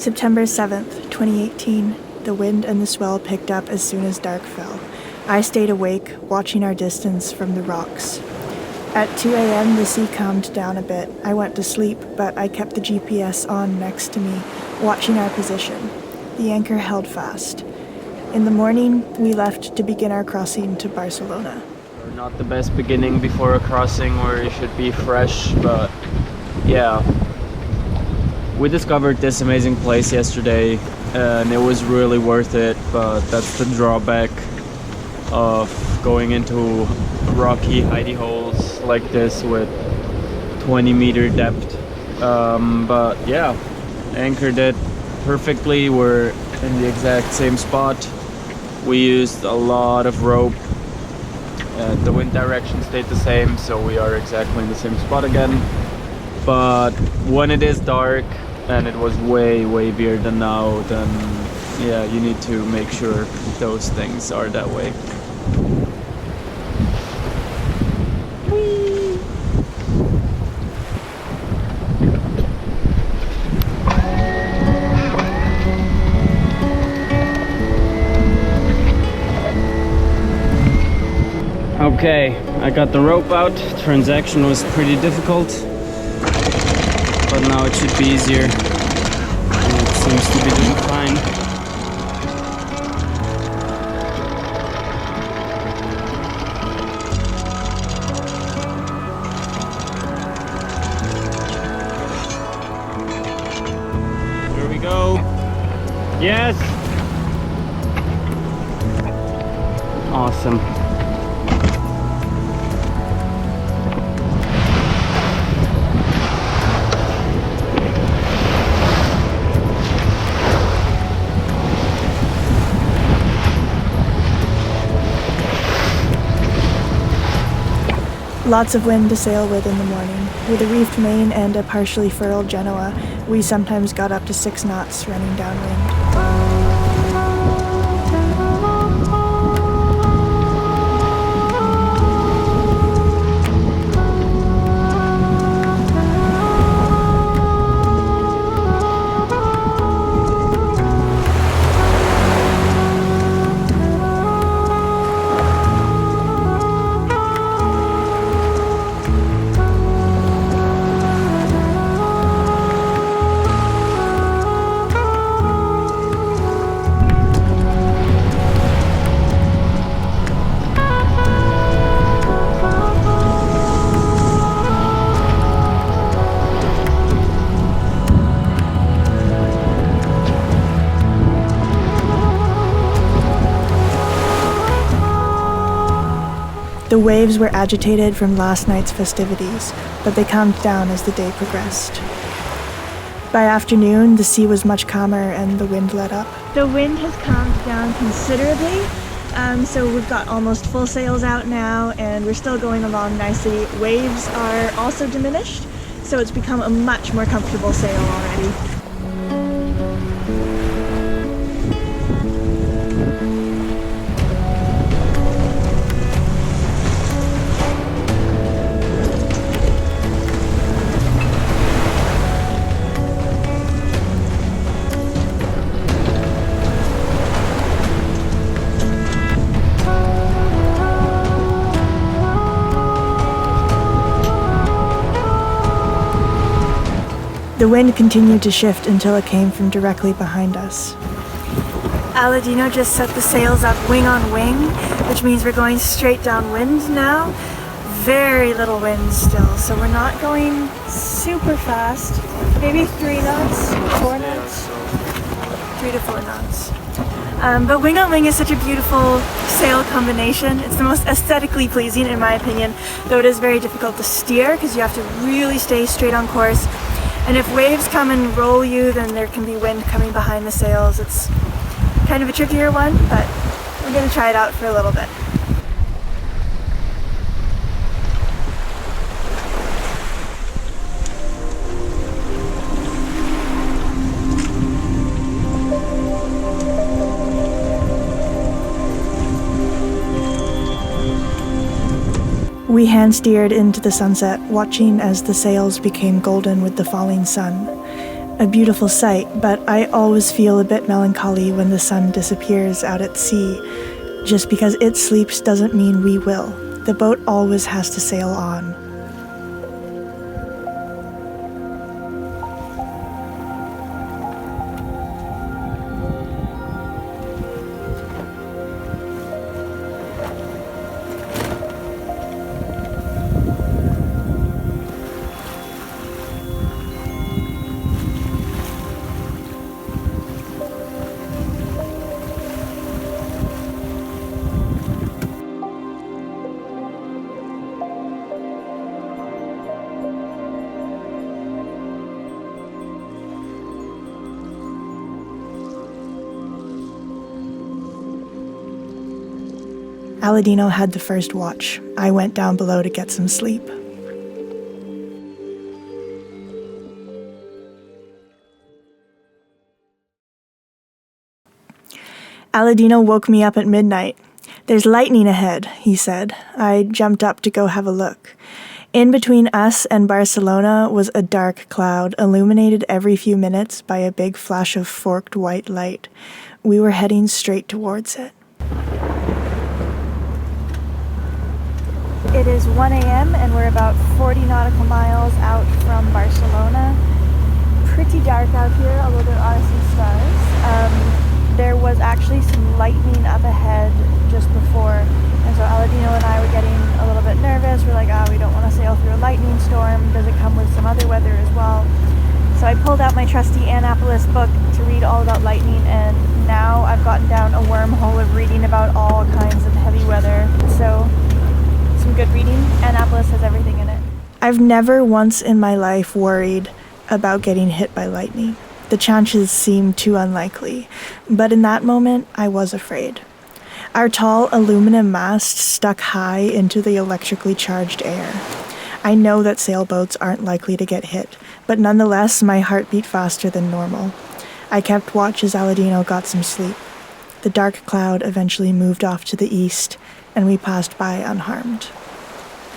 September 7th, 2018. The wind and the swell picked up as soon as dark fell. I stayed awake, watching our distance from the rocks. At 2 a.m., the sea calmed down a bit. I went to sleep, but I kept the GPS on next to me, watching our position. The anchor held fast. In the morning, we left to begin our crossing to Barcelona. Not the best beginning before a crossing where you should be fresh, but yeah. We discovered this amazing place yesterday and it was really worth it, but that's the drawback of going into rocky hidey holes like this with 20-meter depth. But yeah, anchored it perfectly. We're in the exact same spot. We used a lot of rope. The wind direction stayed the same, so we are exactly in the same spot again. But when it is dark, and it was way beer than now, then yeah, you need to make sure those things are that way. Whee! Okay, I got the rope out. Transaction was pretty difficult, but now it should be easier. And it seems to be doing fine. Here we go. Yes! Awesome. Lots of wind to sail with in the morning. With a reefed main and a partially furled Genoa, we sometimes got up to 6 knots running downwind. The waves were agitated from last night's festivities, but they calmed down as the day progressed. By afternoon, the sea was much calmer and the wind let up. The wind has calmed down considerably, so we've got almost full sails out now and we're still going along nicely. Waves are also diminished, so it's become a much more comfortable sail already. The wind continued to shift until it came from directly behind us. Aladino just set the sails up wing on wing, which means we're going straight downwind now. Very little wind still, so we're not going super fast. Maybe 3 knots, 4 knots, 3 to 4 knots. But wing on wing is such a beautiful sail combination. It's the most aesthetically pleasing in my opinion, though it is very difficult to steer because you have to really stay straight on course. And if waves come and roll you, then there can be wind coming behind the sails. It's kind of a trickier one, but we're going to try it out for a little bit. We hand-steered into the sunset, watching as the sails became golden with the falling sun. A beautiful sight, but I always feel a bit melancholy when the sun disappears out at sea. Just because it sleeps doesn't mean we will. The boat always has to sail on. Aladino had the first watch. I went down below to get some sleep. Aladino woke me up at midnight. "There's lightning ahead," he said. I jumped up to go have a look. In between us and Barcelona was a dark cloud, illuminated every few minutes by a big flash of forked white light. We were heading straight towards it. It is 1 a.m. and we're about 40 nautical miles out from Barcelona. Pretty dark out here, although there are some stars. There was actually some lightning up ahead just before, and so Aladino and I were getting a little bit nervous. We're like, we don't want to sail through a lightning storm. Does it come with some other weather as well? So I pulled out my trusty Annapolis book to read all about lightning, and now I've gotten down a wormhole of reading about all kinds of heavy weather. So some good reading. Annapolis has everything in it. I've never once in my life worried about getting hit by lightning. The chances seemed too unlikely, but in that moment, I was afraid. Our tall aluminum mast stuck high into the electrically charged air. I know that sailboats aren't likely to get hit, but nonetheless, my heart beat faster than normal. I kept watch as Aladino got some sleep. The dark cloud eventually moved off to the east, and we passed by unharmed.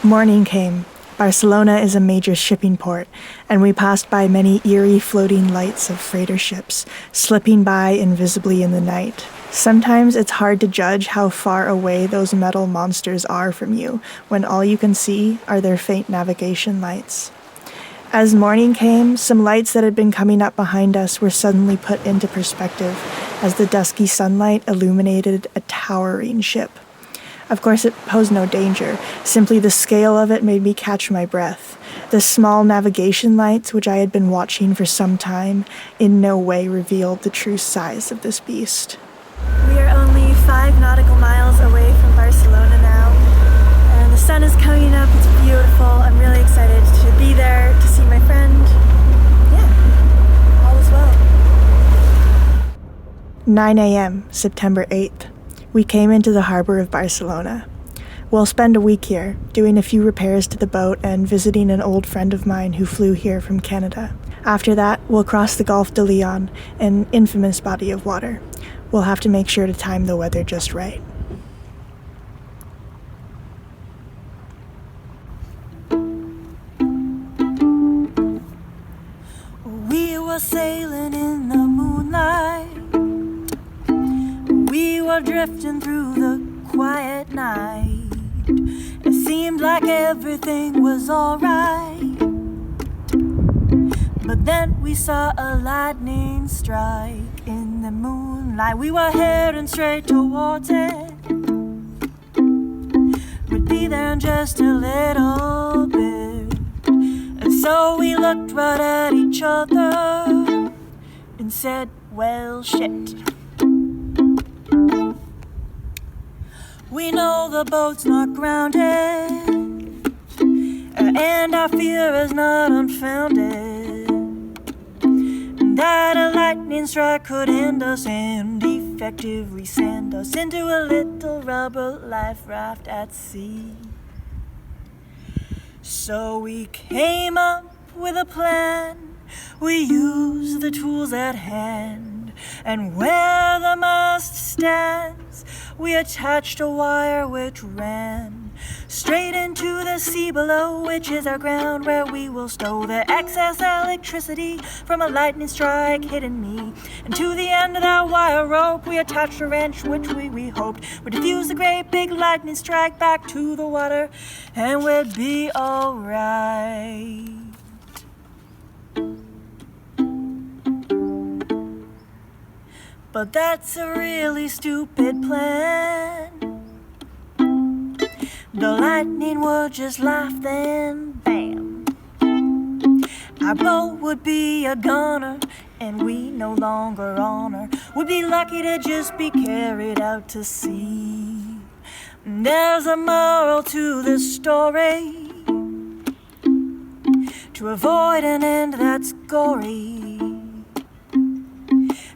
Morning came. Barcelona is a major shipping port, and we passed by many eerie floating lights of freighter ships, slipping by invisibly in the night. Sometimes it's hard to judge how far away those metal monsters are from you, when all you can see are their faint navigation lights. As morning came, some lights that had been coming up behind us were suddenly put into perspective as the dusky sunlight illuminated a towering ship. Of course, it posed no danger. Simply the scale of it made me catch my breath. The small navigation lights, which I had been watching for some time, in no way revealed the true size of this beast. We are only 5 nautical miles away from Barcelona now, and the sun is coming up. It's beautiful. I'm really excited to be there, to see my friend. Yeah, all is well. 9 a.m., September 8th. We came into the harbor of Barcelona. We'll spend a week here, doing a few repairs to the boat and visiting an old friend of mine who flew here from Canada. After that, we'll cross the Gulf de Leon, an infamous body of water. We'll have to make sure to time the weather just right. We were sailing in the moonlight. We were drifting through the quiet night. It seemed like everything was alright. But then we saw a lightning strike in the moonlight. We were heading straight towards it. We'd be there in just a little bit. And so we looked right at each other and said, well, shit. We know the boat's not grounded, and our fear is not unfounded. That a lightning strike could end us and effectively send us into a little rubber life raft at sea. So we came up with a plan. We used the tools at hand, and where the mast stands, we attached a wire which ran straight into the sea below, which is our ground where we will stow the excess electricity from a lightning strike hitting me. And to the end of that wire rope we attached a wrench which we hoped would diffuse the great big lightning strike back to the water, and we'd be alright. But that's a really stupid plan. The lightning would just laugh then, bam. Our boat would be a goner, and we no longer honor. We'd be lucky to just be carried out to sea. There's a moral to the story, to avoid an end that's gory.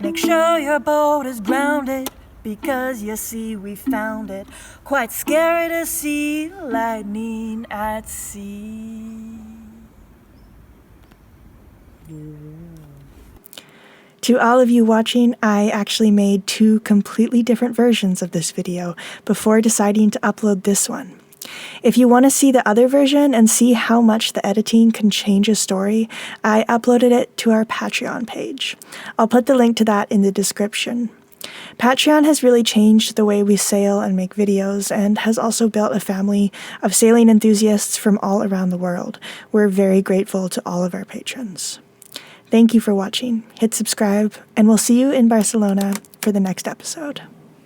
Make sure your boat is grounded, because you see we found it quite scary to see lightning at sea. To all of you watching, I actually made 2 completely different versions of this video before deciding to upload this one. If you want to see the other version and see how much the editing can change a story, I uploaded it to our Patreon page. I'll put the link to that in the description. Patreon has really changed the way we sail and make videos, and has also built a family of sailing enthusiasts from all around the world. We're very grateful to all of our patrons. Thank you for watching. Hit subscribe, and we'll see you in Barcelona for the next episode.